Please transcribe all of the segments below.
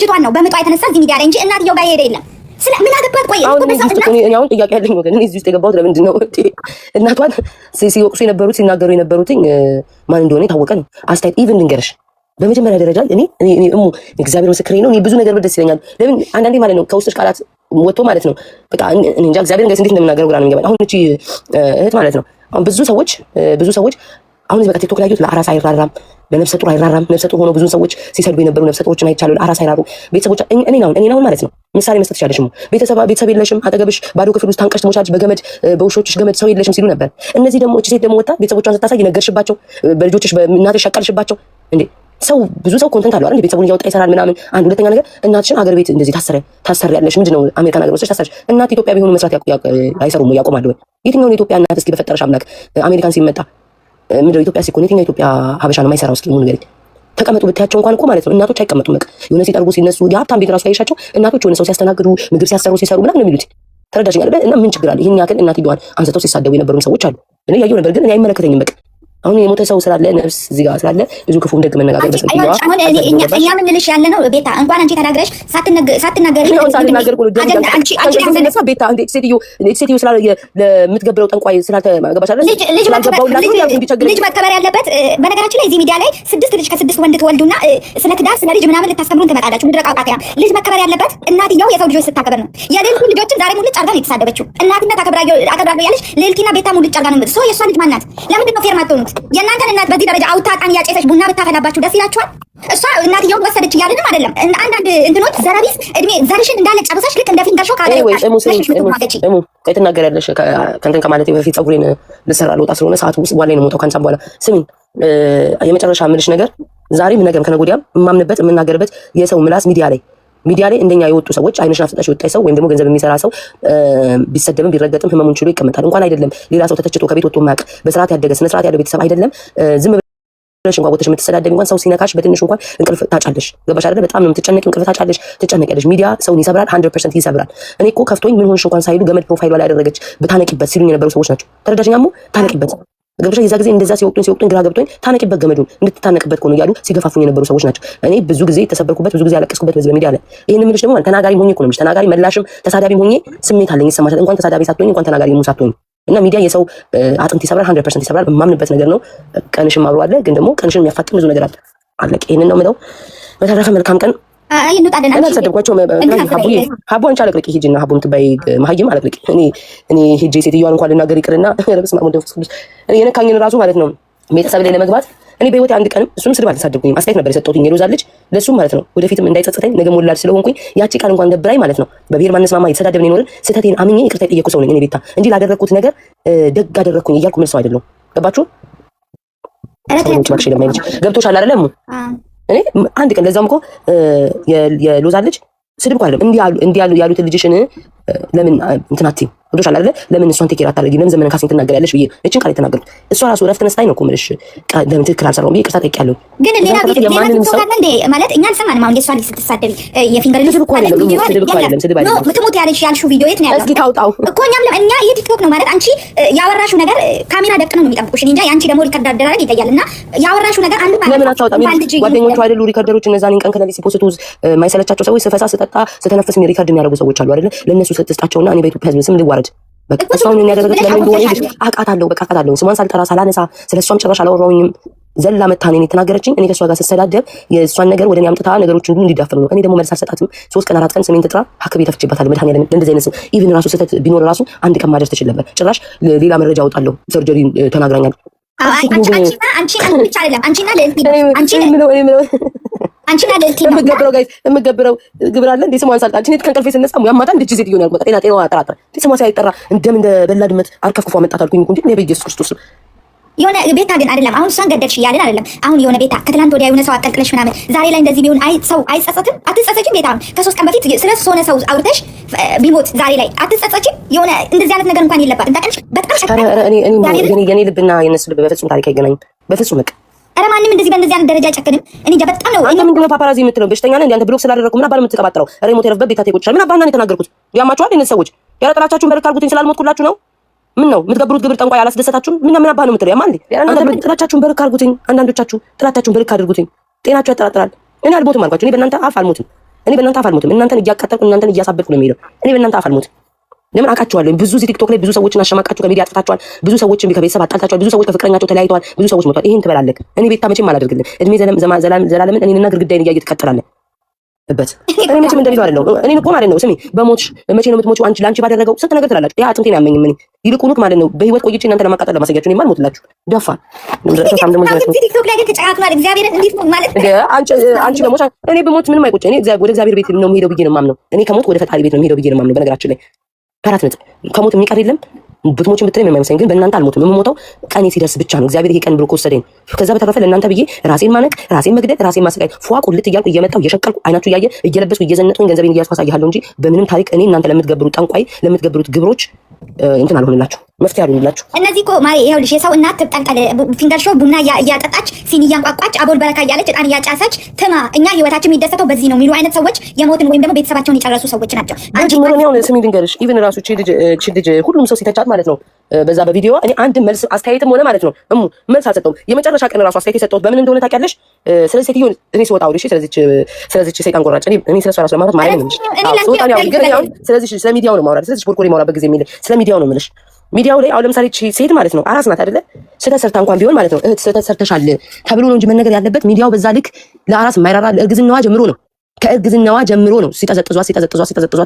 ልጅቷን ነው በምጧ የተነሳ እዚህ ሚዲያ ላይ እንጂ እናትየው ጋር ሄደ የለም። ስለ ምን አገባት? ቆይ እኔ አሁን ጥያቄ ያለኝ ወገን እኔ እዚህ ውስጥ የገባሁት ለምንድን ነው? እናቷን ሲወቅሱ የነበሩት ሲናገሩ የነበሩት ማን እንደሆነ የታወቀ ነው። አስተያየት ኢቭን ልንገርሽ፣ በመጀመሪያ ደረጃ እኔ እሙ እግዚአብሔር ምስክሬ ነው። እኔ ብዙ ነገር ደስ ይለኛል። ለምን አንዳንዴ ማለት ነው ከውስጥሽ ቃላት ወጥቶ ማለት ነው በቃ እኔ እንጃ እግዚአብሔር እንዴት እንደምናገረው ግራ ነው የሚገባኝ። አሁን እቺ እህት ማለት ነው አሁን ብዙ ሰዎች አሁን በቃ ቲክቶክ ላይ ያዩት ለአራስ አይራራም፣ ለነፍሰ ጡር አይራራም። ነፍሰ ጡር ሆኖ ብዙ ሰዎች ሲሰድቡ የነበሩ ነፍሰ ጡሮችን አይቻሉ። ለአራስ አይራሩ ቤተሰቦች እኔ አሁን ማለት ነው ምሳሌ መስጠት ይችላልሽ። ቤተሰብ የለሽም፣ አጠገብሽ ባዶ ክፍል ውስጥ ታንቀሽ ትሞቻለሽ፣ በገመድ በውሾችሽ ገመድ ሰው የለሽም ሲሉ ነበር። እነዚህ ደግሞ እቺ ሴት ደግሞ ወጣ ቤተሰቦቿን ስታሳይ ነገርሽባቸው፣ በልጆችሽ በእናትሽ ሸቀልሽባቸው። እንዴ ሰው ብዙ ሰው ኮንተንት አለው አይደል? ቤተሰቡን እያወጣ ይሰራል ምናምን። አንድ ሁለተኛ ነገር እናትሽን አገር ቤት እንደዚህ ታሰሪያለሽ። ምንድነው አሜሪካን ሀገር ወስደሽ ታሰሪያለሽ። እናት ኢትዮጵያ ቢሆኑ መስራት አይሰሩም ያቆማሉ ወይ? የትኛውን የኢትዮጵያ እናት እስኪ በፈጠረሽ አምላክ አሜሪካን ሲመጣ ምንድነው ኢትዮጵያ ሲኮን የትኛው ኢትዮጵያ ሀበሻ ነው የማይሰራው? እስኪ ምን ንገሪኝ። ተቀመጡ ብታያቸው እንኳን እኮ ማለት ነው እናቶች አይቀመጡም። በቃ የሆነ ሲጠርጉ ሲነሱ የሀብታም ቤት ራሱ ካይሻቸው እናቶች የሆነ ሰው ሲያስተናግዱ ምግብ ሲሰሩ ምናምን ነው የሚሉት። ተረዳሽኝ አይደል? እና ምን ችግር አለ? ይሄን ያክል እናትየዋን አንስተው ሲሳደቡ የነበሩ ሰዎች አሉ። እኔ ያየው ነበር፣ ግን እኔ አይመለከተኝም። በቃ አሁን የሞተ ሰው ስላለ ነፍስ እዚህ ጋር ስላለ ብዙ ክፉም ደግ መነጋገር በሰልኩ አሁን እኛ ምን ልልሽ ያለ ነው ቤታ፣ እንኳን አንቺ ተናግረሽ ሳትናገሪ አንቺ ቤታ እንዴት ሴትዮ ስላለ ለምትገብረው ጠንቋይ ስላልተገባሽ አይደል? ልጅ መከበር ያለበት በነገራችን ላይ እዚህ ሚዲያ ላይ 6 ልጅ ከ6 ወንድ ትወልዱና ስለ ትዳር ስለ ልጅ ምናምን ልታስተምሩን ትመጣላችሁ። ምድረ ቃቃያ ልጅ መከበር ያለበት እናትየው የሰው ልጆች ስታከበር ነው። የሌሊቱ ልጆችን ዛሬ ሙልጭ አርጋ ነው የተሳደበችው። እናትነት አከብራለሁ ያለሽ ልዕልቲና ቤታ ሙልጭ አርጋ ነው። ሰው የእሷ ልጅ ማናት? ለምንድን ነው ፌር ማትሆኑት? የእናንተን እናት በዚህ ደረጃ አውጣጣን ያጨሰች ቡና ብታፈላባችሁ ደስ ይላችኋል? እሷ እናትየውን ወሰደች እያልንም አይደለም። አንዳንድ እንትኖች ዘረቢስ እድሜ ዘርሽን እንዳለ ጨርሰሽ ልክ እንደ ፊንገር ሾ ካለ ቆይ ትናገሪያለሽ። ከእንትን ከማለቴ በፊት ፀጉሬን ልሰራ ልወጣ ስለሆነ ሰዓቱ ውስጥ በኋላ ነው የምወጣው። ከአንሳም በኋላ ስሚኝ፣ የመጨረሻ የምልሽ ነገር ዛሬም ነገም ከነገ ወዲያም የማምንበት የምናገርበት የሰው ምላስ ሚዲያ ላይ እንደኛ የወጡ ሰዎች አይነሽን አፍጥጣሽ የወጣ ሰው ወይም ደግሞ ገንዘብ የሚሰራ ሰው ቢሰደብም ቢረገጥም ህመሙን ችሎ ይቀመጣል። እንኳን አይደለም ሌላ ሰው ተተችቶ ከቤት ወጥቶ ማያውቅ በስርዓት ያደገ ስነ ስርዓት ያለው ቤተሰብ አይደለም ዝም ብለሽ እንኳን ወጥተሽ የምትሰዳደብ እንኳን ሰው ሲነካሽ በትንሹ እንኳን እንቅልፍ ታጫለሽ። ገባሽ አይደል? በጣም ነው የምትጨነቂ፣ እንቅልፍ ታጫለሽ፣ ትጨነቂያለሽ። ሚዲያ ሰውን ይሰብራል፣ 100% ይሰብራል። እኔ እኮ ከፍቶኝ ምን ሆንሽ እንኳን ሳይሉ ገመድ ፕሮፋይሏ ላይ ያደረገች ብታነቂበት ሲሉኝ የነበሩ ሰዎች ናቸው። ተረዳሽኛሞ? ታነቂበት ገብቶሻል? የዛ ጊዜ እንደዛ ሲወቅቱኝ ግራ ገብቶኝ ታነቂበት ገመዱን እንድትታነቅበት ነው እያሉ ሲገፋፉኝ የነበሩ ሰዎች ናቸው። እኔ ብዙ ጊዜ ተሰበርኩበት፣ ብዙ ጊዜ ያለቀስኩበት በዚህ በሚዲያ ላይ። ይሄን ምንሽ ደግሞ ተናጋሪ ሆኜ እኮ ነው የምልሽ። ተናጋሪ መላሽም ተሳዳቢ ሆኜ ስሜት አለኝ፣ ይሰማሻል። እንኳን ተሳዳቢ ሳትሆኝ እንኳን ተናጋሪ ሳትሆኝ እና ሚዲያ የሰው አጥንት ይሰብራል፣ 100% ይሰብራል። በማምንበት ነገር ነው። ቀንሽም አብሮ አለ፣ ግን ደግሞ ቀንሽን የሚያፋጥን ብዙ ነገር አለ። አለቀ። ይሄንን ነው የምለው። በተረፈ መልካም ቀን። አልሰደብኳቸው። ሀቡ አንቺ አለቅልቂ ሂጂና ሀቡን ትባይ መሀይም አለቅልቂ። እኔ ሂጂ ሴትዮዋን እንኳን ልናገር ይቅርና በስመ አብ ወወልድ ወመንፈስ ቅዱስ የነካኝን ራሱ ማለት ነው ቤተሰብ ላይ ለመግባት እኔ በህይወቴ አንድ ቀንም እሱም ስድብ አልተሳደብኩኝም። አስተያየት ነበር የሰጠሁትኝ የሎዛ ልጅ ለእሱም ማለት ነው ወደፊትም እንዳይጸጽተኝ ነገ ሞላል ስለሆንኩኝ ያቺ ቃል እንኳን ገብራኝ ማለት ነው በብሔር ማንስማማ የተሰዳደብን የኖርን ስህተቴን አምኜ ይቅርታ የጠየኩ ሰው ነኝ እኔ ቤታ እንጂ ላደረግኩት ነገር ደግ አደረግኩኝ እያልኩ መልስ አይደለሁም። ገባችሁ? ገብቶሻል አይደለም? እኔ አንድ ቀን ለዛም እኮ የሎዛ ልጅ ስድብ እኮ አይደለም እንዲህ ያሉትን ልጅሽን ለምን እንትን አትይም? ወዶሻል አይደለ? ለምን እሷን ቴክ ኬር አታደርጊም? ለምን ዘመነ ካሴን ትናገሪያለሽ ብዬ እቺን ቃል የተናገርኩት እሷ ራሱ ረፍት ነስታኝ ነው እኮ የምልሽ። ለምን ትክክል አልሰራሁም ብዬ ይቅርታ ጠይቄያለሁ። ግን ሌላ ሰው ካለ እንደ ማለት እኛ አልሰማንም። አሁን የሷ ልጅ ስትሳደቢ የፊንገር ልጅ እኮ አይደለም ስድብ አይደለም። ምትሞት ያልሽው ቪዲዮ የት ነው ያለው? እስኪ ታውጣው እኮ እኛ ይሄ ቲክቶክ ነው ማለት አንቺ ያወራሽው ነገር ካሜራ ደቅነው ነው የሚጠብቁሽ እንጂ ያንቺ ደግሞ ሪከርድ አደረግ ይታያልና ያወራሽው ነገር አንዱ ማለት ለምን አታውጣም? ጓደኞቹ አይደሉ ሪከርደሮች እነዛን ቀን ከሌሊት ሲፖስቱ ማይሰለቻቸው ሰዎች ስፈሳ ስጠጣ ስተነፍስ ሪከርድ የሚያደርጉ ሰዎች አሉ አይደለ? ለነሱ ስትስጣቸውና እኔ በኢትዮጵያ ሕዝብ ስም ልዋረድ በቃ እሷን ያደረገች ለምን እንደሆነ ይልሽ አውቃታለሁ። በቃ አውቃታለሁ። ስሟን ሳልጠራ ሳላነሳ ስለሷም ጭራሽ አላወራሁኝም። ዘላ መታኔን የተናገረችኝ እኔ ከሷ ጋር ስሰዳደብ የሷን ነገር ወደኔ አምጥታ ነገሮችን ሁሉ እንዲዳፈኑ ነው። እኔ ደግሞ መልስ አልሰጣትም። 3 ቀን 4 ቀን ስሜን ትጥራ ሀክብ ተፍችባታለሁ። መድኃኒዓለም እንደዚህ አይነት ኢቭን ራሱ ስህተት ቢኖር ራሱ አንድ ቀን ማድረስ ትችል ነበር። ጭራሽ ሌላ መረጃ አውጣለሁ። ሰርጀሪ ተናግራኛል። አንቺና ለልቲ የምገብረው ግብር አለ እንዴ? ስሟን ሳልጣ አንቺ ከእንቅልፌ ስነሳ ያማታ እንደዚህ ሴትዮ ነው ያልኩት። ጤናዋ አጠራጥረ ስሟ ሳይጠራ እንደ በላ ድመት አርከፍኩ አመጣት አልኩኝ እንጂ እኔ በኢየሱስ ክርስቶስ የሆነ ቤታ ግን አይደለም። አሁን እሷን ገደልሽ እያልን አይደለም። አሁን የሆነ ቤታ ከትላንት ወዲያ የሆነ ሰው አቀልቅለሽ ምናምን ዛሬ ላይ እንደዚህ ቢሆን ሰው አይጸጸትም? አትጸጸችም? ቤታ ከ3 ቀን በፊት ስለሱ ሆነ ሰው አውርተሽ ቢሞት ዛሬ ላይ አትጸጸችም? የሆነ እንደዚህ አይነት ነገር እንኳን የለባትም። ታውቂያለሽ? በጣም የኔ ልብና የነሱ ልብ በፍጹም ታሪክ አይገናኝም። በፍጹም በቃ ኧረ ማንም እንደዚህ በእንደዚህ አይነት ደረጃ አይጨክንም። እኔ እንጃ በጣም ነው። አንተ ምንድነው ፓፓራዚ የምትለው? በሽተኛ ነህ እንዴ አንተ? ብሎክ ስላደረኩ ምን አባል የምትቀባጥረው? ሪሞት የረፍበት ቤታ ተቆጭሻል። ምን አባና ነው የተናገርኩት? ያማችኋል እነዚህ ሰዎች። ያረጥራቻችሁን በርክ አድርጉትኝ ስላልሞትኩላችሁ ነው። ምን ነው የምትገብሩት ግብር ጠንቋይ አላስደሰታችሁም? ምን አባል ነው የምትለው? ያማል አንተ ጥላቻችሁን በርክ አድርጉትኝ። አንዳንዶቻችሁ ጥላቻችሁን በርክ አድርጉትኝ። ጤናችሁ ያጠራጥራል። እኔ አልሞትም አልኳችሁ። እኔ በእናንተ አፍ አልሞትም። እኔ በእናንተ አፍ አልሞትም። እናንተን እያቃጠልኩ እናንተን እያሳበድኩ ነው የሚሄደው። እኔ በእናንተ አፍ አልሞትም። ለምን አውቃችኋለሁ። ብዙ እዚህ ቲክቶክ ላይ ብዙ ሰዎችን አሸማቃችሁ ከሚዲያ አጥፍታችኋል። ብዙ ሰዎችን ከቤተሰብ አጣልታችኋል። ብዙ ሰዎች ከፍቅረኛቸው ተለያይተዋል። ብዙ ሰዎች ሞተዋል። ይሄን ትበላለህ። እኔ ቤታ መቼም አላደርግልህ። እድሜ ዘላለምን እኔንና ግድግዳዬን እያየህ ትቀጥላለህ በት እኔ መቼም እንደዚህ አይደለም። እኔ እኮ ማለት ነው ስሚ፣ በሞትሽ መቼ ነው የምትሞቺው? አንቺ ላንቺ ባደረገው ስንት ነገር ትላላችሁ። ያ አጥንቴን ያመኝም እኔ ይልቁኑ ማለት ነው በህይወት ቆይቼ እናንተ ለማቃጠል ለማሰያችሁ እኔማ አልሞትላችሁ። ደፋ ቲክቶክ ላይ ግን ተጨቃቅሏል። እግዚአብሔርን እንዴት ነው ማለት አንቺ በሞት እኔ በሞት ምንም አይቆጭ። እኔ ወደ እግዚአብሔር ቤት ነው የምሄደው ብዬ ነው የማምነው። እኔ ከሞት ወደ ፈጣሪ ቤት ነው የምሄደው ብዬ ነው የማምነው። በነገራችን ላይ ከአራት ነጥብ ከሞት የሚቀር የለም። ብትሞችን ብትለኝ የማይመስለኝ ግን በእናንተ አልሞትም። የምሞተው ቀኔ ሲደርስ ብቻ ነው። እግዚአብሔር ይሄ ቀን ብሎ ከወሰደኝ ከዛ በተረፈ ለእናንተ ብዬ ራሴን ማነቅ፣ ራሴን መግደል፣ ራሴን ማሰቃየት ፏ ቁልት እያልኩ እየመጣሁ እየሸቀልኩ አይናችሁ እያየ እየለበስኩ እየዘነጥኩኝ ገንዘቤን እያስኩ አሳይሃለሁ እንጂ በምንም ታሪክ እኔ እናንተ ለምትገብሩት ጠንቋይ ለምትገብሩት ግብሮች እንትን አልሆንላችሁ፣ መፍትሄ አልሆንላችሁ። እነዚህ እኮ ማሪ ይኸውልሽ የሰው እናት ትጠልጠል ፊንገር ሾው ቡና እያጠጣች ሲኒ እያንቋቋች አቦል በረካ እያለች እጣን እያጫሰች ትማ እኛ ህይወታችን የሚደሰተው በዚህ ነው የሚሉ አይነት ሰዎች የሞትን ወይም ደግሞ ቤተሰባቸውን የጨረሱ ሰዎች ናቸው። አንቺ ምን ነው ስሚ ድንገርሽ ኢቭን ራሱ ልጅ ሁሉም ሰው ሲተቻት ማለት ነው በዛ በቪዲዮ እኔ አንድ መልስ አስተያየትም ሆነ ማለት ነው መልስ አልሰጠውም። የመጨረሻ ቀን ራሱ አስተያየት የሰጠሁት በምን እንደሆነ ታውቂያለሽ? ስለዚህ ሴትዮ እኔ ስወጣ አውሪሽ ስለዚህ ሰይጣን ቆራጭ እኔ ስለሷ ራሱ ለማውራት ማለት ነው ስወጣ ነው ግን አሁን ስለዚህ ስለ ሚዲያው ነው ማውራት ስለዚህ ቦርኮሪ ማውራት በጊዜ የሚል ስለ ሚዲያው ነው የምልሽ። ሚዲያው ላይ አሁን ለምሳሌ ሴት ማለት ነው አራስ ናት አይደለ? ስህተት ሰርታ እንኳን ቢሆን ማለት ነው ስህተት ሰርተሻል ተብሎ ነው እንጂ መነገር ያለበት ሚዲያው በዛ ልክ ለአራስ የማይራራ ለእርግዝናዋ ጀምሮ ነው ከእርግዝናዋ ጀምሮ ነው ሲጠዘጥዟት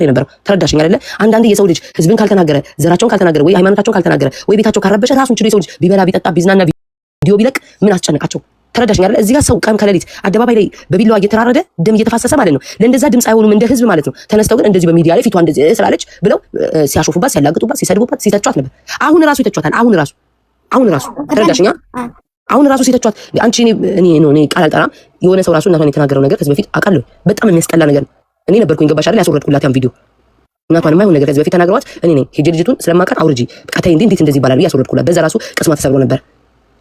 የነበረው። ተረዳሽኝ አይደለ? አንዳንዴ የሰው ልጅ ህዝብን ካልተናገረ ዘራቸውን ካልተናገረ ወይ ሃይማኖታቸውን ካልተናገረ ወይ ቤታቸው ካረበሸ ራሱን ችሎ የሰው ልጅ ቢበላ ቢጠጣ ቢዝናና ቪዲዮ ቢለቅ ምን አስጨነቃቸው? ተረዳሽኝ አይደለ? እዚህ ጋር ሰው ቀን ከሌሊት አደባባይ ላይ በቢላዋ እየተራረደ ደም እየተፋሰሰ ማለት ነው ለእንደዛ ድምፅ አይሆኑም እንደ ህዝብ ማለት ነው። ተነስተው ግን እንደዚህ በሚዲያ ላይ ፊቷ እንደዚህ ስላለች ብለው ሲያሾፉባት፣ ሲያላግጡባት፣ ሲሰድቡባት፣ ሲተቿት ነበር። አሁን ራሱ ይተቿታል። አሁን ራሱ ተረዳሽኛ? አሁን ራሱ ሲተቿት አንቺ እኔ ቃል አልጠራም። የሆነ ሰው ራሱ እናቷን የተናገረው ነገር ከዚህ በፊት አውቃለሁ። በጣም የሚያስጠላ ነገር እኔ ነበርኩኝ። ገባሽ አይደል? ያስወረድኩላት ያን ቪዲዮ እናቷን የማይሆን ነገር ከዚህ በፊት ተናግረዋት እኔ ነኝ ሄጄ ልጅቱን ስለማውቃት አውርጂ በቃ ተይ እንዴት እንደዚህ ይባላል ያስወረድኩላት። በዛ ራሱ ቅስማ ተሰብሮ ነበር።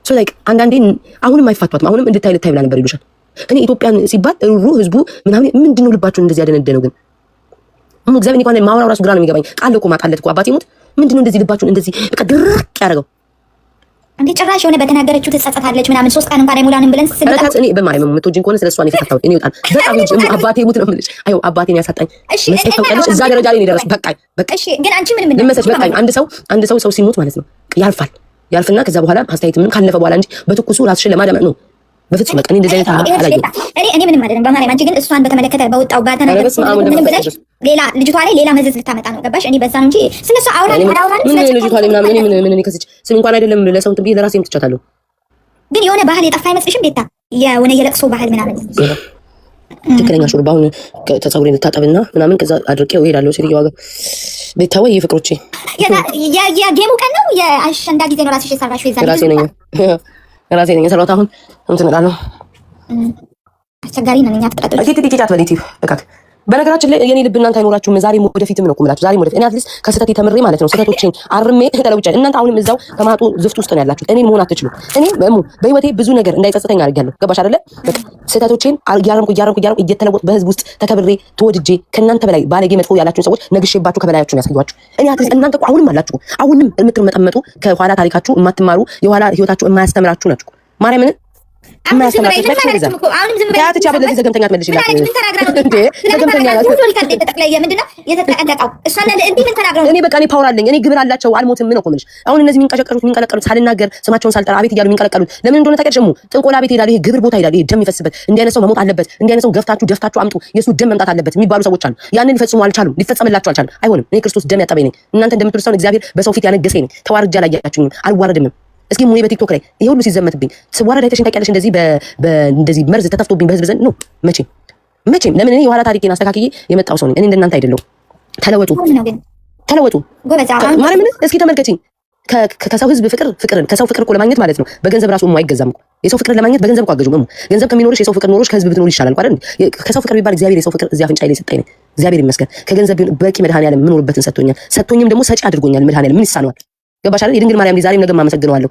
ሶ ላይክ አንዳንዴ አሁንም አይፋቷትም። አሁንም እንድታይ ልታይ ብላ ነበር ይሉሻል። እኔ ኢትዮጵያን ሲባል ሩሩ ህዝቡ ምናምን ምንድነው ልባቸውን እንደዚህ ያደነደነው ግን እግዚአብሔር እንኳን ማውራው ራሱ ግራ ነው የሚገባኝ። ቃል እኮ ማቃለት እኮ አባቴ ሙት ምንድነው እንደዚህ ልባቸውን እንደዚህ በቃ ድርቅ ያደረገው እንዴ? ጭራሽ የሆነ በተናገረችው ትጸጸታለች ምናምን 3 ቀን እንኳን አይሞላንም ብለን ስለታስ እኔ በማርያም የምትወጂኝ ከሆነ ስለሷ ነው የተፈታሁት። እኔ ይወጣል በጣም እንጂ አባቴ ሙት ነው የምልሽ። አዩ አባቴን ያሳጣኝ መስጠት ተውቀለሽ እዛ ደረጃ ላይ ነው የደረስኩት። በቃ እሺ። ግን አንቺ ምን መሰለሽ በቃ አንድ ሰው ሲሞት ማለት ነው ያልፍና ከዛ በኋላ አስተያየት ምን ካለፈ በኋላ እንጂ በትኩሱ ራስሽን ለማዳመጥ ነው። በፍጹም በቃ እንደዚህ አይነት አላየሁም። እኔ ምንም አይደለም በማርያም። አንቺ ግን እሷን በተመለከተ በወጣው ባተናገርሽ ምንም ብለሽ ሌላ ልጅቷ ላይ ሌላ መዘዝ ልታመጣ ነው። ገባሽ? እኔ በዛ ነው እንጂ ስለሷ አውራ ምን ልጅቷ ላይ ምናምን ምን ከስች ስም እንኳን አይደለም ለሰው እንትን ብዬ ለራሴም ትቻታለሁ። ግን የሆነ ባህል የጠፋ አይመስልሽም ቤታ? የሆነ የለቅሶ ባህል ምናምን ትክክለኛ ሹርባ አሁን ተጸጉሬን ልታጠብና ምናምን ከዛ አድርቄው እሄዳለሁ። ሴትዮዋ ጋር ቤታ ወይ ፍቅሮቼ የጌሙ ቀን ነው የአሸንዳ ጊዜ ነው ራስሽ የሰራሽው? የዛ ራሴ ነኝ የሰራሁት። አሁን እንትን እላለሁ። አስቸጋሪ ነው። እኛ ፍጥረቶች ቲቲቲት አትበሊቲ በቃ በነገራችን ላይ የኔ ልብ እናንተ አይኖራችሁም። ዛሬም ወደፊትም ነው እኮ ዛሬም ወደፊት እኔ አትሊስት ከስህተቴ ተምሬ ማለት ነው ስህተቶችን አርሜ ተለውጫለሁ። እናንተ አሁንም እዛው ከማጡ ዝፍት ውስጥ ነው ያላችሁት። እኔን መሆን አትችሉም። እኔ በህይወቴ ብዙ ነገር እንዳይጸጸተኝ አድርጋለሁ። ገባሽ አይደለ? በቃ ስህተቶችን እያረምኩ እየተለወጥኩ በህዝብ ውስጥ ተከብሬ ተወድጄ ከእናንተ በላይ ባለጌ መጥፎ ያላችሁን ሰዎች ነግሼባችሁ ከበላያችሁ ያሳያችሁ። እኔ አትሊስት እናንተ እኮ አሁንም አላችሁ። አሁንም የምትመጠመጡ ከኋላ ታሪካችሁ የማትማሩ የኋላ ህይወታችሁ የማያስተምራችሁ ናችሁ። ማርያምን የማያስተምራችሁ እኔ በቃ እኔ ፓወር አለኝ። እኔ ግብር አላቸው አልሞትም ነው እኮ የምልሽ። አሁን እነዚህ የሚንቀለቀሉት ሳልናገር ስማቸውን ሳልጠራ አቤት እያሉ የሚንቀለቀሉት ለምን እንደሆነ ታውቂያለሽ? ጥንቆላ ቤት ይሄዳሉ። ይሄ ግብር ቦታ ይሄዳሉ። ይሄ ደም ይፈስበት እንዲህ አይነት ሰው መሞት አለበት፣ እንዲህ አይነት ሰው ደፍታችሁ አምጡ፣ የሱ ደም መምጣት አለበት የሚባሉ ሰዎች አሉ። ያንን ሊፈጽሙ አልቻሉም፣ ሊፈጸምላቸው አልቻሉም። አይሆንም። እኔ ክርስቶስ ደም ያጠበኝ ነኝ። እናንተ እንደምትሉት ሰው እግዚአብሔር በሰው ፊት ያነገሰኝ ነኝ። ተዋርጃ አላያችሁኝም፣ አልዋረድምም። እስኪ ሙኔ በቲክቶክ ላይ ይሄ ሁሉ ሲዘመትብኝ ስዋረድ አይተሽኝ ታውቂያለሽ? እንደዚህ መርዝ ተተፍቶብኝ በህዝብ ዘንድ ነው። መቼም ለምን እኔ የኋላ ታሪኬን አስተካክዬ የመጣው ሰው ነኝ። እኔ እንደናንተ አይደለሁም። ተለወጡ ማርያምን እስኪ ተመልከቺኝ። ከሰው ህዝብ ፍቅርን ከሰው ፍቅር እኮ ለማግኘት ማለት ነው በገንዘብ ራሱ አይገዛም እኮ። የሰው ፍቅር ለማግኘት በገንዘብ እኮ አገዡም። ገንዘብ ከሚኖርሽ የሰው ፍቅር ኖሮሽ ከህዝብ ብትኖር ይሻላል አይደል? ከሰው ፍቅር ቢባል እግዚአብሔር የሰው ፍቅር እዚያ አፍንጫዬ ላይ ሰጠኝ። እግዚአብሔር ይመስገን። ከገንዘብ በቂ መድኃኒዓለም የምኖርበትን ሰጥቶኝም ደግሞ ሰጪ አድርጎኛል። መድኃኒዓለም ምን ይሳነዋል? ገባሽ አይደል? የድንግል ማርያም ዛሬም ነገም አመሰግነዋለሁ።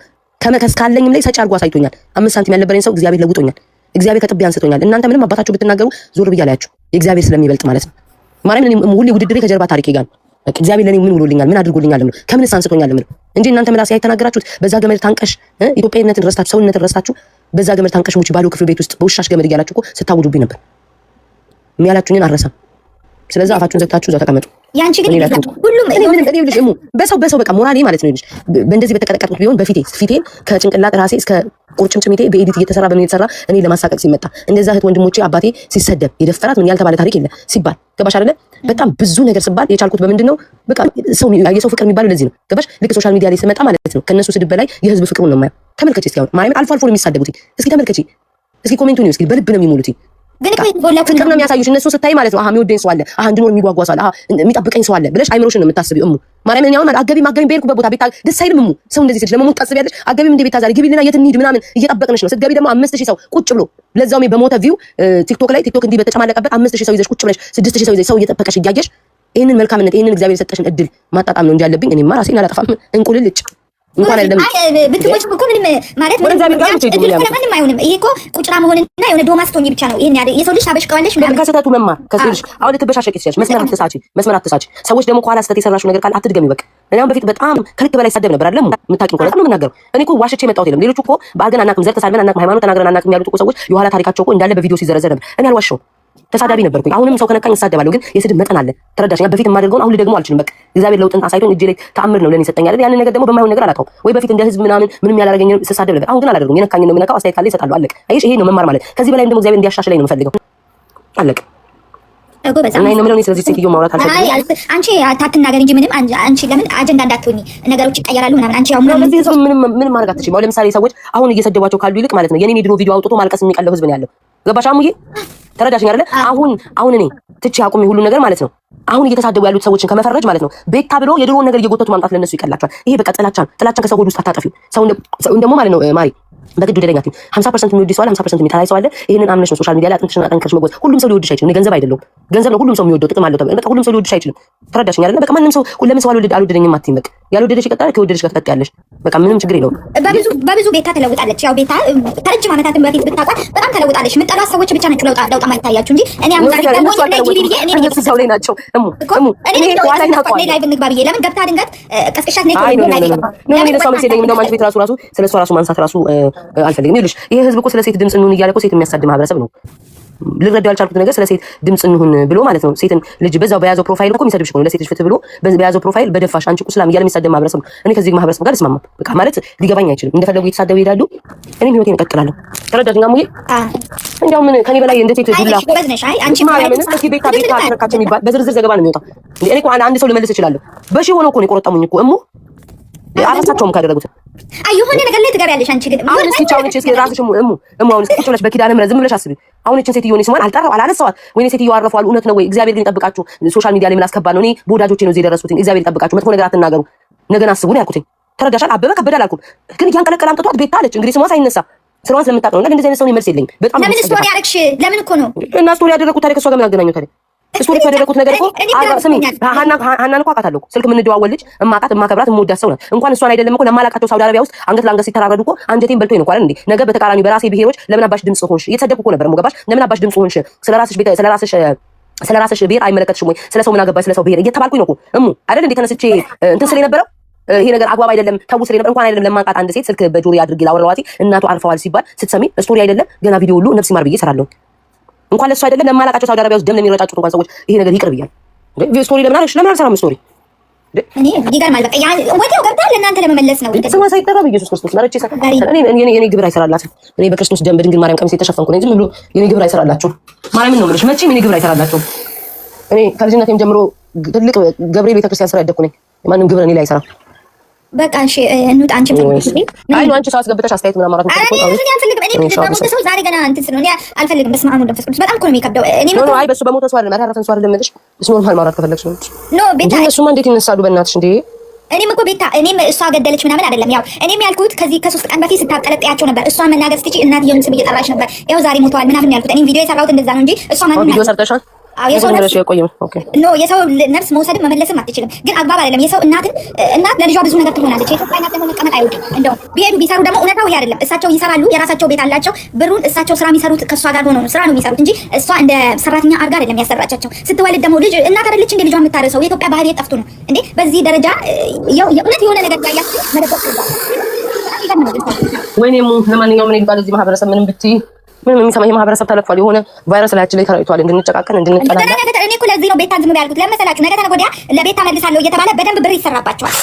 ካለኝም ላይ ሰጪ አድርጎ አሳይቶኛል። 5 ሳንቲም ያልነበረኝ ሰው እግዚአብሔር ለውጦኛል። እግዚአብሔር ከጥቤ አንስቶኛል። እናንተ ምንም አባታችሁ ብትናገሩ ዞር ብያ ላያችሁ የእግዚአብሔር ስለሚበልጥ ማለት ነው። ማርያም ሁሌ ውድድሬ ከጀርባ ታሪኬ ጋር ነው። በቃ እግዚአብሔር ለኔ ምን ውሎልኛል፣ ምን አድርጎልኛል ነው ከምንስ አንስቶኛል ነው እንጂ እናንተ ምላስ ያይተናገራችሁት በዛ ገመድ ታንቀሽ ኢትዮጵያዊነትን ረስታችሁ ሰውነትን ረስታችሁ በዛ ገመድ ታንቀሽ ሙቺ ባዶ ክፍል ቤት ውስጥ በውሻሽ ገመድ እያላችሁ እኮ ስታውዱብኝ ነበር። የሚያላችሁኝን አረሳም። ስለዚህ አፋችሁን ዘግታችሁ እዛው ተቀመጡ። ያንቺ ግን ሁሉም እኔ ምንም እኔ ልጅ በሰው በቃ ሞራሌ ማለት ነው ልጅ በእንደዚህ በተቀጠቀጥኩት ቢሆን ፊቴን ከጭንቅላት ራሴ እስከ ቁርጭምጭሚቴ በኤዲት እየተሰራ በምን እየተሰራ እኔ ለማሳቀቅ ሲመጣ እንደዛ እህት ወንድሞቼ አባቴ ሲሰደብ የደፈራት ምን ያልተባለ ታሪክ የለ ሲባል ገባሽ አይደለ? በጣም ብዙ ነገር ሲባል የቻልኩት በምንድን ነው በቃ የሰው ፍቅር የሚባለው ለዚህ ነው ገባሽ? ልክ ሶሻል ሚዲያ ላይ ስመጣ ማለት ነው ከነሱ ስድብ በላይ የህዝብ ፍቅሩን ነው የማየው። ተመልከቺ እስኪ አሁን ማርያምን አልፎ ነው የሚሳደቡት። እስኪ ተመልከቺ እስኪ ኮሜንቱን እስኪ በልብ ነው የሚሞሉት። ግን ፍቅር ነው የሚያሳዩሽ እነሱ ስታይ ማለት ነው። አሃ የሚወደኝ ሰው አለ፣ አሃ እንድኖር የሚጓጓ ሰው አለ፣ አሃ የሚጠብቀኝ ሰው አለ ብለሽ አይምሮሽን ነው የምታስቢው። ማርያም እኔ አሁን አገቢም በሄድኩበት ቦታ ቤታ ደስ አይልም። ሰው እንደዚህ ሲልሽ ለመሞት ታስቢያለሽ። አገቢም እንደ ቤታ ዛሬ ግቢልና የት እንሂድ ምናምን እየጠበቅንሽ ነው። ስትገቢ ደግሞ 5000 ሰው ቁጭ ብሎ ለዛውም በሞተ ቪው ቲክቶክ እንዲህ በተጨማለቀበት 5000 ሰው ይዘሽ ቁጭ ብለሽ 6000 ሰው ይዘሽ ሰው እየጠበቀሽ እያየሽ ይሄንን መልካምነት ይሄንን እግዚአብሔር የሰጠሽን እድል ማጣጣም ነው እንጂ ያለብኝ እኔማ ራሴን አላጠፋም። እንቁልልጭ እንኳን አይደለም ብትሞች እኮ ምንም ማለት ምንም አይሆንም። ይሄ እኮ ቁጭራ መሆንና የሆነ ዶማ ስትሆኚ ብቻ ነው ይሄን ያለ የሰው ልጅ ታበሽቀዋለሽ ምናምን ከስህተቱ መማር ከስልሽ አሁን ልትበሻሸቅ ይችላል። መስመር አትሳች። ሰዎች ደግሞ ከኋላ ስህተት የሰራሽው ነገር ካለ አትድገሚ። በቃ እኔ አሁን በፊት በጣም ከልክ በላይ ሳደብ ነበር አይደለም የምታውቂው እኮ ነው የምናገረው። እኔ እኮ ዋሽቼ የመጣሁት የለም። ሌሎቹ እኮ በአገን አናውቅም፣ ዘር ተሳድበን አናውቅም፣ ሃይማኖት ተናግረን አናውቅም ያሉት እኮ ሰዎች የኋላ ታሪካቸው እኮ እንዳለ በቪዲዮ ሲዘረዘር ነበር። እኔ አልዋሸሁም። ተሳዳቢ ነበርኩኝ። አሁንም ሰው ከነካኝ እሳደባለሁ፣ ግን የስድብ መጠን አለ። ተረዳሽኛ? በፊት የማደርገውን አሁን ደግሞ አልችልም። በቃ እግዚአብሔር ለውጥን አሳይቶኝ እጄ ላይ ተአምር ነው ለኔ ሰጠኝ አይደል? ያንን ነገር ደግሞ በማይሆን ነገር አላውቀውም ወይ በፊት እንደ ህዝብ ምንም ያላረገኝ ስሳደብ ነበር። አሁን ግን አላደርገውም። የነካኝ ነው የምነካው። አስተያየት ካለ ይሰጣሉ። አለቀ። አይሽ ይሄ ነው መማር ማለት። ከዚህ በላይ ደግሞ እግዚአብሔር እንዲያሻሽለኝ ነው የምፈልገው። አለቀ። እና ይሄን ነው ስለዚህ ሴትዮ ማውራት አልፈልግም። አንቺ አታትናገር እንጂ ምንም አንቺ ለምን አጀንዳ እንዳትሆኚ ነገሮች ይቀየራሉ ምናምን። አንቺ ያው ምንም ማድረግ አትችይም። አሁን ለምሳሌ ሰዎች አሁን እየሰደቧቸው ካሉ ይልቅ ማለት ነው የኔን የድሮ ቪዲዮ አውጥቶ ማልቀስ የሚቀለው ህዝብ ነው ያለው። ገባሽ አሙዬ? ተረዳሽኝ አይደለ? አሁን እኔ ትቼ አቁሜ ሁሉ ነገር ማለት ነው አሁን እየተሳደቡ ያሉት ሰዎችን ከመፈረጅ ማለት ነው ቤታ ብሎ የድሮውን ነገር እየጎተቱ ማምጣት ለነሱ ይቀላቸዋል። ይሄ በቃ ጥላቻን ከሰው ውስጥ አታጠፊው። ሰው ደግሞ ማለት ነው ማሪ በግድ ወደደኛት 50% የሚወድ ሰው አለ፣ 50% የሚጠላ ሰው አለ። ይሄንን አምነሽ ነው ሶሻል ሚዲያ ላይ አጥንትሽን አጠንክረሽ መጓዝ። ሁሉም ሰው ሊወድሽ አይችልም። ገንዘብ አይደለም ገንዘብ ነው ሁሉም ሰው የሚወደው ጥቅም አለው ተብሎ በቃ ሁሉም ሰው ሊወድሽ አይችልም። ተረዳሽኝ አይደለ? በቃ ማንም ሰው ለምን ሰው አልወደደኝም አትይም። በቃ ያልወደደሽ ይቀጥላል፣ ከወደደሽ ጋር ትቀጥያለሽ። በቃ ምንም ችግር የለውም። በብዙ ቤታ ተለውጣለች። ያው ቤታ ከረጅም ዓመታትን በፊት ብታውቃት በጣም ተለውጣለች። የምጠሏት ሰዎች ብቻ ነው ለውጣ ማይታያችሁ እንጂ እኔ አሁን ዛሬ ደግሞ ሰው ላይ ናቸው። እኔ ላይ ብንግባ ብዬ ለምን ገብታ ድንገት ቀስቅሻት ነው አንቺ ቤት ራሱ ስለሷ ራሱ ማንሳት ራሱ አልፈልግም። ይኸውልሽ ይሄ ህዝብ እኮ ስለ ሴት ድምጽ እንሁን እያለ እኮ ሴት የሚያሳድድ ማህበረሰብ ነው። ልረዳው ያልቻልኩት ነገር ስለ ሴት ድምጽ እንሁን ብሎ ማለት ነው ሴትን ልጅ በዛው በያዘው ፕሮፋይል እኮ የሚሰድብሽ ነው። ለሴት ልጅ ፍትህ ብሎ በያዘው ፕሮፋይል በደፋሽ አንቺ ቁስላም እያለ የሚሳደብ ማህበረሰብ ነው። እኔ ከዚህ ማህበረሰብ ጋር እስማማም በቃ ማለት ሊገባኝ አይችልም። እንደፈለጉ እየተሳደቡ ይሄዳሉ። እኔም ህይወቴን እቀጥላለሁ። ተረዳሽኝ አሙዬ? እንደው ምን ከኔ በላይ እንደ ሴት ዱላ አንቺ ማርያምን እስኪ ቤታ ተረካች የሚባል በዝርዝር ዘገባ ነው የሚወጣው። እኔ እኮ አንድ ሰው ልመልስ እችላለሁ። በሺ ሆኖ እኮ ነው የቆረጠሙኝ እኮ አራሳቸውም ካደረጉት የሆነ ነገር ላይ ትገቢያለሽ አንቺ። ግን አሁን እስኪ ቻው ነች እስኪ ራስሽ አሁን እስኪ ቁጭ ብለሽ በኪዳነ ምሕረት ዝም ብለሽ አስቢ። አሁን እቺን ሴትዮ እኔ ስሟን አልጠራው አላነሳዋት ወይኔ ሴትዮ አረፈዋል። እውነት ነው ወይ? እግዚአብሔር ግን ይጠብቃችሁ። ሶሻል ሚዲያ ላይ ምን አስከባ ነው? እኔ በወዳጆቼ ነው እዚህ የደረስኩት። እግዚአብሔር ይጠብቃችሁ። መጥፎ ነገር አትናገሩ፣ ነገን አስቡ ነው ያልኩት። ተረዳሻል? አበበ ከበደ አላልኩም፣ ግን እያንቀለቀለ አምጥቷት ቤታ አለች። እንግዲህ ስሟ ሳይነሳ ስራዋን ስለምታውቅ ነው። እንደዚህ አይነት ሰው መልስ የለኝም። በጣም ለምን ስቶሪ ያደረግሽ? ለምን እኮ ነው እና ስቶሪ ያደረኩት ታሪክ እሷ ጋር ምን አገናኘው ታዲያ? ስቶሪ ያደረኩት ነገር እኮ ስሚ ሀናን እኮ አውቃታለሁ። ስልክ የምንደዋወል ልጅ እማቃት እማከብራት እምወዳት ሰው ናት። እንኳን እሷን አይደለም እኮ ለማላውቃቸው ሳውዲ አረቢያ ውስጥ አንገት ለአንገት ሲተራረዱ እኮ አንጀቴን በልቶኝ ነው አይደል እንዴ? ነገ በተቃራኒው በራሴ ብሔሮች ለምን አባሽ ድምጽ ሆንሽ? እየተሰደብኩ እኮ ነበር ገባሽ? ለምን አባሽ ድምጽ ሆንሽ? ስለራስሽ ብሔር አይመለከትሽም ወይ? ስለ ሰው ምን አገባሽ? ስለ ሰው ብሔር እየተባልኩኝ ነው እኮ አይደል እንዴ? ተነስቼ እንትን ስለ የነበረው ይሄ ነገር አግባብ አይደለም ተው ስለ ነበር። እንኳን አይደለም ለማንቃት አንድ ሴት ስልክ በጆሮ አድርጌ ላወራዋት እናቱ አርፈዋል ሲባል ስትሰሚ ስቶሪ አይደለም ገና ቪዲዮ ሁሉ ነፍስ ይማር ብዬ እሰራለሁ። እንኳን ለሱ አይደለም ለማላውቃቸው ሳውዲ አረቢያ ውስጥ ደም ለሚረጫጩት እንኳን ሰዎች ይሄ ነገር ይቅር ብያለሁ። ስቶሪ ለምን አልሰራም? ስቶሪ እኔ ይገርማል። በቃ ወዲያው ገብታ ለእናንተ ለመመለስ ነው። ስማ ሳይጠራ በኢየሱስ ክርስቶስ ማረች እኔ ግብር አይሰራላትም። እኔ በክርስቶስ ደም በድንግል ማርያም ቀሚስ የተሸፈንኩ ነኝ። ዝም ብሎ የኔ ግብር አይሰራላችሁም። ማርያምን ነው የምልሽ። መቼም የኔ ግብር አይሰራላችሁም። እኔ ከልጅነቴም ጀምሮ ትልቅ ገብርኤል ቤተክርስቲያን ስራ ያደኩ ነኝ። ማንም ግብር እኔ ላይ አይሰራም። በቃ እሺ እንውጣ። አንቺ አይ ነው አንቺ ሰው አስገብተሽ አስተያየት ምናምን ማውራት ነው። እኔ ሰው ዛሬ ገና እንትን ስለሆነ አልፈልግም። በስመ አብ ወወልድ ወመንፈስ ቅዱስ በጣም እኮ ነው የሚከብደው። እኔ ነው አይ በሱ በሞተ ሰው አይደለም አራራፈን ሰው አይደለም እልሽ እሱ ኖርማል ማውራት ከፈለግሽ ነው ኖ ቤታ እሱማ እንዴት ይነሳሉ በእናትሽ እንዴ? እኔም እኮ ቤታ እኔም እሷ ገደለች ምናምን አይደለም። ያው እኔም ያልኩት ከ3 ቀን በፊት ስታጠለጥያቸው ነበር። እሷ መናገር ስትጪ እናትየውን ስም እየጠራች ነበር። ያው ዛሬ ሞተዋል ምናምን ያልኩት እኔም ቪዲዮ የሰራሁት እንደዛ ነው እንጂ እሷ ማን ቪዲዮ ሰርተሻል? የሰው ነፍስ መውሰድም መመለስም አትችልም። ግን አግባብ አይደለም። የሰው እናት ለልጇ ብዙ ነገር ትሆናለች። የኢትዮጵያ እናት ደግሞ መቀመጥ አይወድም። እንደው ቢሄዱ ቢሰሩ ደግሞ እውነታው ይሄ አይደለም። እሳቸው ይሰራሉ፣ የራሳቸው ቤት አላቸው። ብሩን እሳቸው ስራ የሚሰሩት ከሷ ጋር ሆኖ ነው ስራ ነው የሚሰሩት እንጂ እሷ እንደ ሰራተኛ አድርጋ አይደለም ያሰራቻቸው። ስትወልድ ደግሞ ልጅ እናት አይደለች እንደ ልጇ የምታረሰው። የኢትዮጵያ ባህሪ ጠፍቶ ነው እንዴ በዚህ ደረጃ የእውነት የሆነ ነገር ጋር ያስ መደበቅ ወይኔ ለማንኛውም ምን ይባል እዚህ ማህበረሰብ ምንም ብትይ ምንም የሚሰማኝ ማህበረሰብ ተለክፏል። የሆነ ቫይረስ ላያችን ላይ ተራይቷል። እንድንጨቃቀን እንድንጠላላ። እኔ እኮ ለዚህ ነው ቤታ ዝም ብያለሁ። ለመሰላችሁ ነገ ተነገ ወዲያ ለቤታ መልሳለሁ እየተባለ በደንብ ብር ይሰራባቸዋል።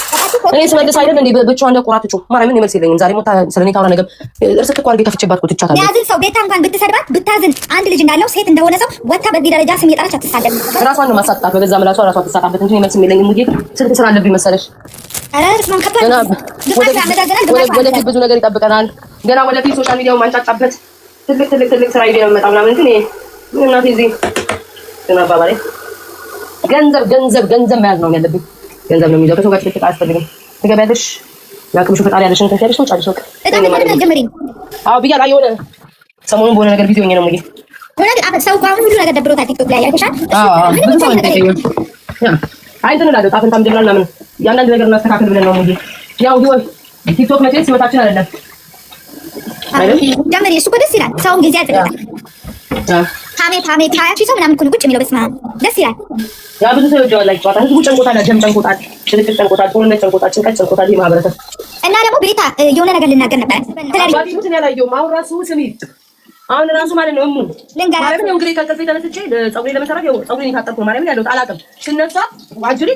እኔ ስመልስ አይደል እንዴ ብቻዋን እንደቆራጥጩ ማርያምን ይመልስ የለኝም። ዛሬ ሞታ ስለኔ ታውራ ነገር እርስ ተቋር ቤታ ፍጭባት እኮ ትቻታለሁ። ያዝን ሰው ቤታ እንኳን ብትሰድባት ብታዝን አንድ ልጅ እንዳለው ሴት እንደሆነ ሰው ወጣ በዚህ ደረጃ ስም የጠራች አትሳደብ። ራሷን ነው ማሳጣት በገዛ ምላሷ ራሷ ተሳታበት እንጂ መልስ የለኝም። ሙዬ ስልክ ስራ አለብኝ መሰለሽ። አረስማን ከፋ ወደፊት ብዙ ነገር ይጠብቀናል። ገና ወደፊት ሶሻል ሚዲያው ማንጫጫበት ትልቅ ስራ ይደም መጣ ምናምን ግን ምን እናቴ እዚህ እና ባባሬ ገንዘብ መያዝ ነው ያለብኝ። ገንዘብ ነው የሚይዘው። ከሰው ጋር ትልቅ አያስፈልግም። ትገቢያለሽ ያቅምሽ ፈጣሪ ያለሽን ከያለሽ ነው ጫልሽ ወቅ አዎ ብያለሁ። የሆነ ሰሞኑን በሆነ ነገር ቢዚ ሆኜ ነው ሙዬ ወላሂ ሰው ጋር ሁሉ ነገር ደብሮታል። ቲክቶክ ላይ ያይተሻል። ብዙ ሰው እንደጠየቀኝ አይ እንትን እላለሁ ጣፍንታም ጀምራል ምናምን ያንዳንድ ነገር እናስተካክል ብለን ነው ሙዬ። ያው ቲክቶክ መቼ ህይወታችን አይደለም ጀምሪ። እሱ እኮ ደስ ይላል። ሰውን ጊዜ ያጥልቃል። ሀሜት ሀያሺ ሰው ምናምን እኮ ነው ቁጭ የሚለው። በስመ አብ ደስ ይላል። ያ ብዙ ሰው ይወደዋል። ላይ ጨዋታ ህዝቡ ጨንቆታል፣ ደም ጨንቆታል፣ ጭንቅጭ ጨንቆታል፣ ጦርነት ጨንቆታል፣ ጭንቀት ጨንቆታል። ይህ ማህበረሰብ እና ደግሞ ቤታ የሆነ ነገር ልናገር ነበር። ስለዚህ ሙትን ያላየው አሁን ራሱ ስሚ አሁን ራሱ ማለት ነው ማለት ነው እንግዲህ ከከፈ ተነስቼ ፀጉሬ ለመሰራት ያው ፀጉሬን ታጠብኩ ማለት ነው ያለው አላውቅም። ስነሳ አጅሪ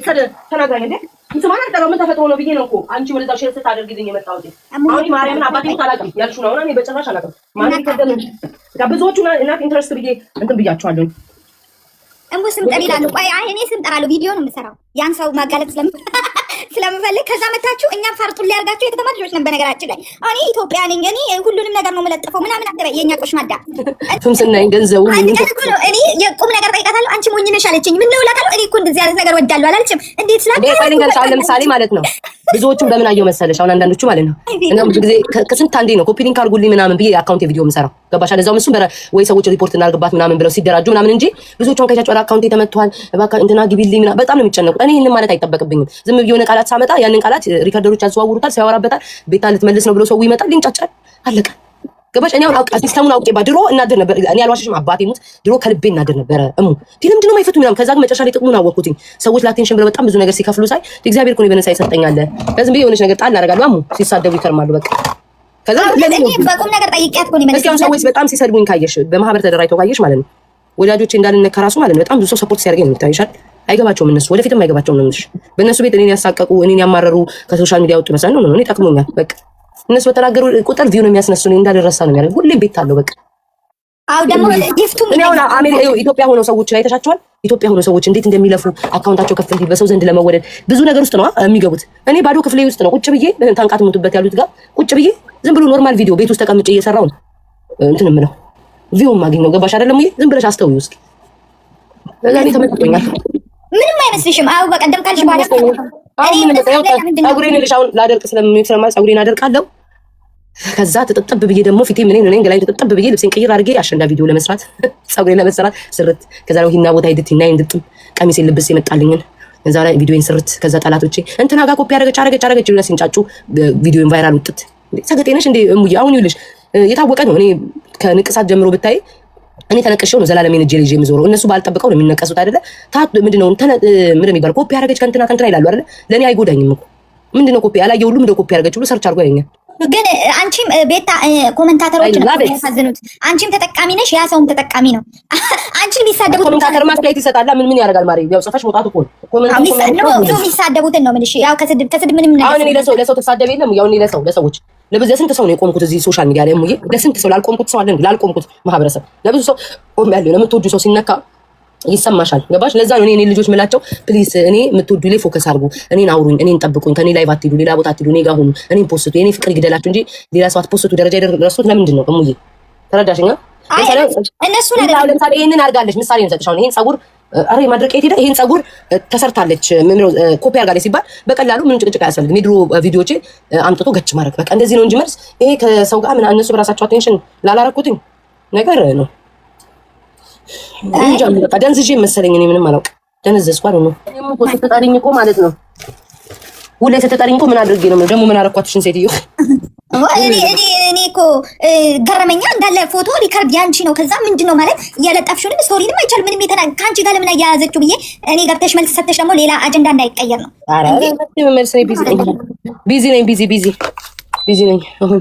ተናግራኝ እንዴ እንትን ማለት ምን ተፈጥሮ ነው ብዬ ነው እኮ አንቺ ወደዛ ሼር ስታደርግልኝ የመጣሁት። አሁን ማርያምን አባቴ አላውቅም ያልሽው ነው። እኔ በጭራሽ አላውቅም ማለት ይከደም ብዙዎቹ እና ኢንተረስት ብዬ እንትን ብያቸዋለሁ። ስም ጠሪላለሁ። ቆይ አይ እኔ ስም ጠራለሁ። ቪዲዮ ነው የምሰራው ያን ሰው ማጋለጥ ስለምፈልግ ከዛ መታችሁ እኛም ፋርጡን ሊያርጋችሁ የተተማ ልጆች ነን። በነገራችን ላይ እኔ ኢትዮጵያ ነኝ። እኔ ሁሉንም ነገር ነው የምለጥፈው ምናምን አትበይ። የኛ ቆሽ ማዳ ስምስናኝ ገንዘቡ እኔ የቁም ነገር ጠይቃታለሁ። አንቺ ሞኝ ነሽ አለችኝ። ምን ነው እላታለሁ። እኔ እኮ እንደዚህ አይነት ነገር ወዳለሁ አላልችም። እንዴት ስላለ ለምሳሌ ማለት ነው ብዙዎቹም በምን አየው መሰለሽ አሁን አንዳንዶቹ ማለት ነው እና ብዙ ጊዜ ከስንት አንዴ ነው ኮፒ ሊንክ አድርጉልኝ ምናምን ብዬ አካውንት ቪዲዮ የምሰራው ገባሽ? ለዛው እሱም ወይ ሰዎች ሪፖርት እናርግባት ምናምን ብለው ሲደራጁ ምናምን እንጂ ብዙዎቹን ከቻቸው አካውንት ተመቷል እባክህ እንትና ግቢልኝ ምናምን በጣም ነው የሚጨነቁት። እኔ ይሄንን ማለት አይጠበቅብኝም። ዝም ብዬ የሆነ ቃላት ሳመጣ ያንን ቃላት ሪከርደሮች ያዘዋውሩታል፣ ሲያወራበታል። ቤታ ልትመልስ ነው ብሎ ሰው ይመጣል፣ ሊንጫጫል፣ አለቀ። ገባሽ? እኔ አሁን ሲስተሙን አውቄ ድሮ እናድር ነበር። እኔ አልዋሽሽም፣ አባቴ ሙት ድሮ ከልቤ እናድር ነበር። ለምንድን ነው የማይፈቱ ምናምን። ከዛ ግን መጨረሻ ላይ ጥቅሙን አወቅኩትኝ። ሰዎች ላቴንሽን ብለው በጣም ብዙ ነገር ሲከፍሉ ሳይ እግዚአብሔር እኮ ነው በነሳ ይሰጠኛል። ለዝም ብዬ የሆነች ነገር ጣል አደርጋለሁ። ሲሳደቡ ይከርማሉ። በቃ ከዛ ለኔ በቁም ነገር ጠይቂያት እኮ ነው ማለት ነው። ሰዎች በጣም ሲሰድቡኝ ካየሽ፣ በማህበር ተደራጅተው ካየሽ ማለት ነው ወዳጆቼ እንዳልነካ ራሱ ማለት ነው በጣም ብዙ ሰው ሰፖርት ሲያደርገኝ ነው የምታይሻል። አይገባቸውም እነሱ ወደፊትም አይገባቸውም ነው የምልሽ። በእነሱ ቤት እኔን ያሳቀቁ እኔን ያማረሩ ከሶሻል ሚዲያ ወጡ መሰለኝ ነው እኔ ጠቅሞኛል። በቃ እነሱ በተናገሩ ቁጥር ቪው ነው የሚያስነሱ ነው እንዳልረሳ ነው የሚያደርጉ። ሁሌም ቤት አለው በቃ አው ደግሞ ጊፍቱ ምን ያው ኢትዮጵያ ሆነው ሰዎች ላይ ተሻቸዋል። ኢትዮጵያ ሆነው ሰዎች እንዴት እንደሚለፉ አካውንታቸው ከፍ እንዲል በሰው ዘንድ ለመወደድ ብዙ ነገር ውስጥ ነው የሚገቡት። እኔ ባዶ ክፍሌ ውስጥ ነው ቁጭ ብዬ ታንቃት ሙቱበት ያሉት ጋር ቁጭ ብዬ ዝም ብሎ ኖርማል ቪዲዮ ቤት ውስጥ ተቀምጬ እየሰራው ነው እንትን የምለው ቪው ማግኘት ነው። ገባሽ አይደለም? ዝም ብለሽ አስተውይ ውስጥ ለዛኔ ተመጥቶኛል። ምንም አይመስልሽም? አው በቀደም ካልሽ በኋላ ፀጉሬን ልሻውን ላደርቅ ስለማል ፀጉሬን አደርቃለሁ። ከዛ ተጠጥብ ብዬ ደግሞ ፊቴ ምን ገላይ ተጠጥብ ብዬ ልብሴን ቀይር አድርጌ አሸንዳ ቪዲዮ ለመስራት ፀጉሬን ለመስራት ስርት ከዛ ነው ሂና ቦታ ሂድት ሂና እንድጥም ቀሚሴን ልብስ የመጣልኝን እዛ ላይ ቪዲዮን ስርት ከዛ ጠላቶቼ እንትና ጋር ኮፒ አረገች ብለ ሲንጫጩ ቪዲዮን ቫይራል ውጥት ሰገጤነሽ እንዴ እሙዬ አሁን ይልሽ የታወቀ ነው። እኔ ከንቅሳት ጀምሮ ብታይ እኔ ተነቀሽው ነው ዘላለሜን እጄ ልጅ የምዞረው። እነሱ ባልጠብቀው ነው የሚነቀሱት አይደለ? ምንድነው ምንድነው የሚባለው? ኮፒ አረገች ከእንትና ይላሉ አይደለ? ለኔ አይጎዳኝም እኮ ምንድነው ኮፒ ያላየ ሁሉ ምንድነው ኮፒ አረገች ብሎ ሰርች አድርጎ ያገኛል። ግን አንቺም ቤታ ኮሜንታተሮች ነው ያሳዝኑት። አንቺም ተጠቃሚ ነሽ፣ ያ ሰውም ተጠቃሚ ነው። አንቺን ቢሳደቡት ኮሜንታተር ማስታየት ይሰጣል። ምን ያደርጋል ማለት ያው ጽፈሽ መውጣት እኮ ነው። ኮሜንታተር የሚሳደቡትን ነው ምንሽ ያው ከስድብ ምንም ነገር አሁን እኔ ለሰው ተሳደበ የለም። ያው እኔ ለሰዎች ለስንት ሰው ነው የቆምኩት እዚህ ሶሻል ሚዲያ ላይ ሙዬ፣ ለስንት ሰው ላልቆምኩት ሰው አለ እንዴ? ላልቆምኩት ማህበረሰብ ለብዙ ሰው ቆም ያለው ለምትወዱ ሰው ሲነካ ይሰማሻል። ገባሽ? ለዛ ነው እኔ ልጆች ምላቸው ፕሊዝ እኔ የምትወዱ ላይ ፎከስ አድርጉ፣ እኔን አውሩኝ፣ እኔን ጠብቁኝ፣ ከኔ ላይቭ አትሄዱ፣ ሌላ ቦታ አትሄዱ፣ እኔ ጋር ሁኑ፣ እኔን ፖስቱ፣ የኔ ፍቅር ይግደላችሁ እንጂ ሌላ ሰው አትፖስቱ ደረጃ የደረሱት ለምንድን ነው እሙዬ? ተረዳሽኛ? እነሱ ነገር ለምሳሌ ይሄንን አድርጋለች ምሳሌ ነው ሰጥሻው። ይሄን ፀጉር አሬ ማድረቅ ሄደ ይሄን ፀጉር ተሰርታለች ምን ነው ኮፒ አድርጋለች ሲባል በቀላሉ ምንም ጭቅጭቅ አያስፈልግም። የድሮ ቪዲዮቼ አምጥቶ ገጭ ማድረግ በቃ እንደዚህ ነው እንጂ መልስ ይሄ ከሰው ጋር ምን እነሱ በራሳቸው አቴንሽን ላላረኩትኝ ነገር ነው እንጂ በቃ ደንዝጄ መሰለኝ እኔ ምንም አላውቅ ደነዘዝኩ አይደል ነው እኔም እኮ ስትጠሪኝ እኮ ማለት ነው ሁሌ ስትጠሪኝ እኮ ምን አድርጌ ነው ደግሞ ምን አረኳትሽን ሴትዮ እኔ እኮ ገረመኛ እንዳለ ፎቶ ሪከርድ ያንቺ ነው። ከዛ ምንድነው ማለት የለጠፍሽውን ስቶሪንም አይቻል ምንም ካንቺ ጋር ለምን አያያዘችው ብዬ እኔ ገብተሽ መልስ ሰተሽ ደግሞ ሌላ አጀንዳ እንዳይቀየር ነው። አረ መልስ ነኝ ቢዚ ነኝ ቢዚ ነኝ አሁን